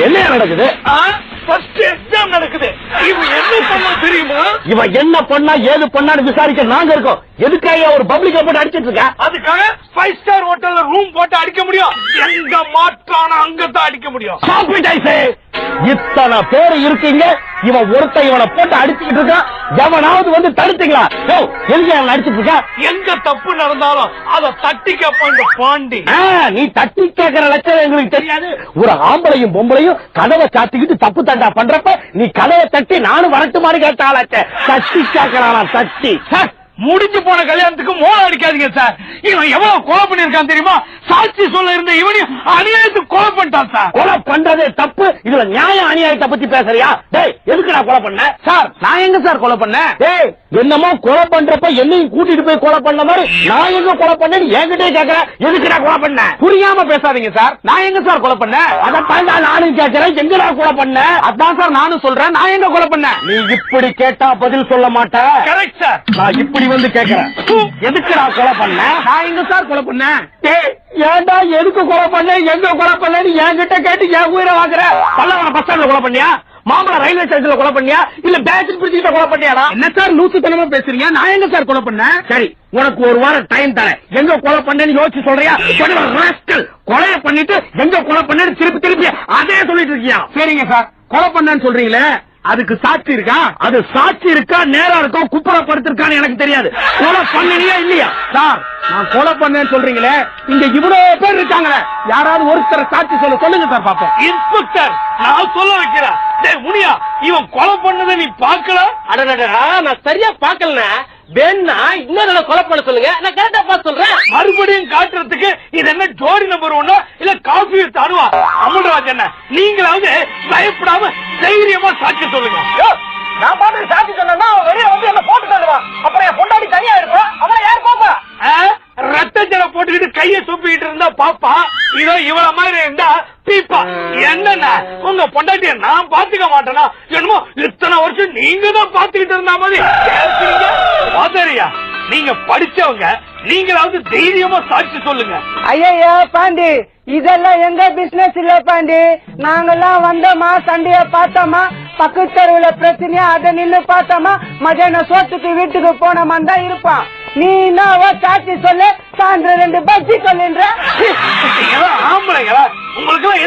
என்ன நடக்குது? எக்ஸாம் நடக்குது. இவன் என்ன பண்ணா தெரியுமா? இவன் என்ன பண்ணா ஏது பண்ணான்னு விசாரிக்க நாங்க இருக்கோம். எதுக்காக ஒரு பப்ளிக் போட்டு அடிச்சிட்டு இருக்க? அதுக்காக 5 ஸ்டார் ஹோட்டல்ல ரூம் போட்டு அடிக்க முடியும். எங்க மாட்டான அங்கதான் அடிக்க முடியும். இத்தனை பேரு இருக்கீங்க, இவன் ஒருத்தன் இவனை போட்டு அடிச்சுக்கிட்டு இருக்கான். எவனாவது வந்து தடுத்தீங்களா? எங்க அடிச்சுட்டு இருக்க? எங்க தப்பு நடந்தாலும் அதை தட்டி கேட்போம் இந்த பாண்டி. நீ தட்டி கேட்கிற லட்சம் எங்களுக்கு தெரியாது. ஒரு ஆம்பளையும் பொம்பளையும் கதவை சாத்திக்கிட்டு தப்பு தண்டா பண்றப்ப நீ கதவை தட்டி நானும் வரட்டு மாதிரி கேட்டாலாச்ச. தட்டி கேட்கலாம் தட்டி. முடிஞ்சு போன கல்யாணத்துக்கு மோளம் அடிக்காதீங்க சார். இவன் எவ்வளவு கொலை பண்ணிருக்கான் தெரியுமா? சாட்சி சொல்ல இருந்த இவனையும் அநியாயத்துக்கு கொலை பண்ணிட்டான் சார். கொலை பண்றதே தப்பு, இதுல நியாய அநியாயத்தை பத்தி பேசுறியா? டேய், எதுக்கு நான் கொலை பண்ண? சார் நான் எங்க சார் கொலை பண்ணேன்? டேய், என்னமோ கொலை பண்றப்ப என்னையும் கூட்டிட்டு போய் கொலை பண்ண மாதிரி நான் எங்க கொலை பண்ணேன்னு என்கிட்டே கேக்குறேன். எதுக்கு நான் கொலை பண்ண? புரியாம பேசாதீங்க சார். நான் எங்க சார் கொலை பண்ணேன்? அதான் நானும் கேட்கிறேன். எங்க நான் கொலை பண்ண? அதான் சார் நானும் சொல்றேன். நான் எங்க கொலை பண்ணேன்? நீ இப்படி கேட்டா பதில் சொல்ல மாட்டேன். Correct sir. நான் இப்படி வந்து கேக்குறேன். எதுக்கு நான் கொலை பண்ண? நான் எங்க சார் கொலை பண்ணேன்? ஏண்டா எதுக்கு கொலை பண்ண, எங்க கொலை பண்ணு என்கிட்ட கேட்டு என் உயிரை வாங்குற? பல்லவன பஸ் ஸ்டாண்ட்ல கொலை பண்ணியா? மாம்பழம் ரயில்வே ஸ்டேஷன்ல கொலை பண்ணியா? இல்ல பேட்ச் பிரிச்சுக்கிட்ட கொலை பண்ணியாடா? என்ன சார் லூசுத்தனமா பேசுறீங்க? நான் எங்க சார் கொலை பண்ணேன்? சரி, உனக்கு ஒரு வாரம் டைம் தரேன். எங்க கொலை பண்ணேன்னு யோசிச்சு சொல்றியா? கொலைய பண்ணிட்டு எங்க கொலை பண்ணேன்னு திருப்பி அதே சொல்லிட்டு இருக்கியா? சரிங்க சார், கொலை பண்ணேன்னு சொல்றீங்களே, அதுக்கு சாட்சி இருக்கா? அது சாட்சி இருக்கா, நேரா இருக்கா, குப்புறப்படுத்திருக்கான்னு எனக்கு தெரியாது. கொலை பண்ணியா இல்லையா? சார் நான் கொலை பண்ணேன்னு சொல்றீங்களே, இங்க இவ்வளவு பேர் இருக்காங்களே, யாராவது ஒருத்தர் சாட்சி சொல்லுங்க சார் பாப்போம். இன்ஸ்பெக்டர் நான் சொல்ல வைக்கிறேன். முனியா, இவன் கொலை பண்ணதை நீ பாக்கல? அடடா, நான் சரியா பாக்கலனா வேணா இன்னொரு கொலை பண்ண சொல்லுங்க, நான் கரெக்டா பார்த்து சொல்றேன். மறுபடியும் காட்டுறதுக்கு இது என்ன ஜோடி நம்பர் 1 இல்ல காபி தருவா? அமுல்ராஜ் என்ன, நீங்களாவது பயப்படாம தைரியமா சாட்சி சொல்லுங்க. நான் பாட்டு சாட்சி சொன்னா வெளியே வந்து என்ன போட்டு தருவான். அப்புறம் என் பொண்டாடி தனியா இருப்போம். அப்புறம் யார் பாப்பா? ரத்த ஜலம் போட்டுக்கிட்டு கைய சூப்பிக்கிட்டு இருந்தா பாப்பா, இதோ இவள மாதிரி இருந்தா பீப்பா. என்னன்னா உங்க பொண்டாட்டிய நான் பாத்துக்க மாட்டேனா? என்னமோ இத்தனை வருஷம் நீங்க தான் பாத்துக்கிட்டு இருந்த மாதிரி பேசுறீங்க. நீங்க படிச்சவங்க, நீங்களாவது தைரியமா சாட்சி சொல்லுங்க. ஐயா பாண்டி, இதெல்லாம் எங்க பிசினஸ் இல்ல பாண்டி. நாங்கெல்லாம் வந்தோமா, சண்டைய பார்த்தோமா, பக்கத்து தெருவுல பிரச்சனையா அதை நின்னு பார்த்தோமா, மதியானம் சோத்துக்கு வீட்டுக்கு போனோமா தான் இருப்பான். நீ என்ன சாட்சி சொல்லு, சாயந்தரம் 2 பஜ்ஜி சொல்லுன்ற. ஆம்பளைங்களா உங்களுக்கு எல்லாம்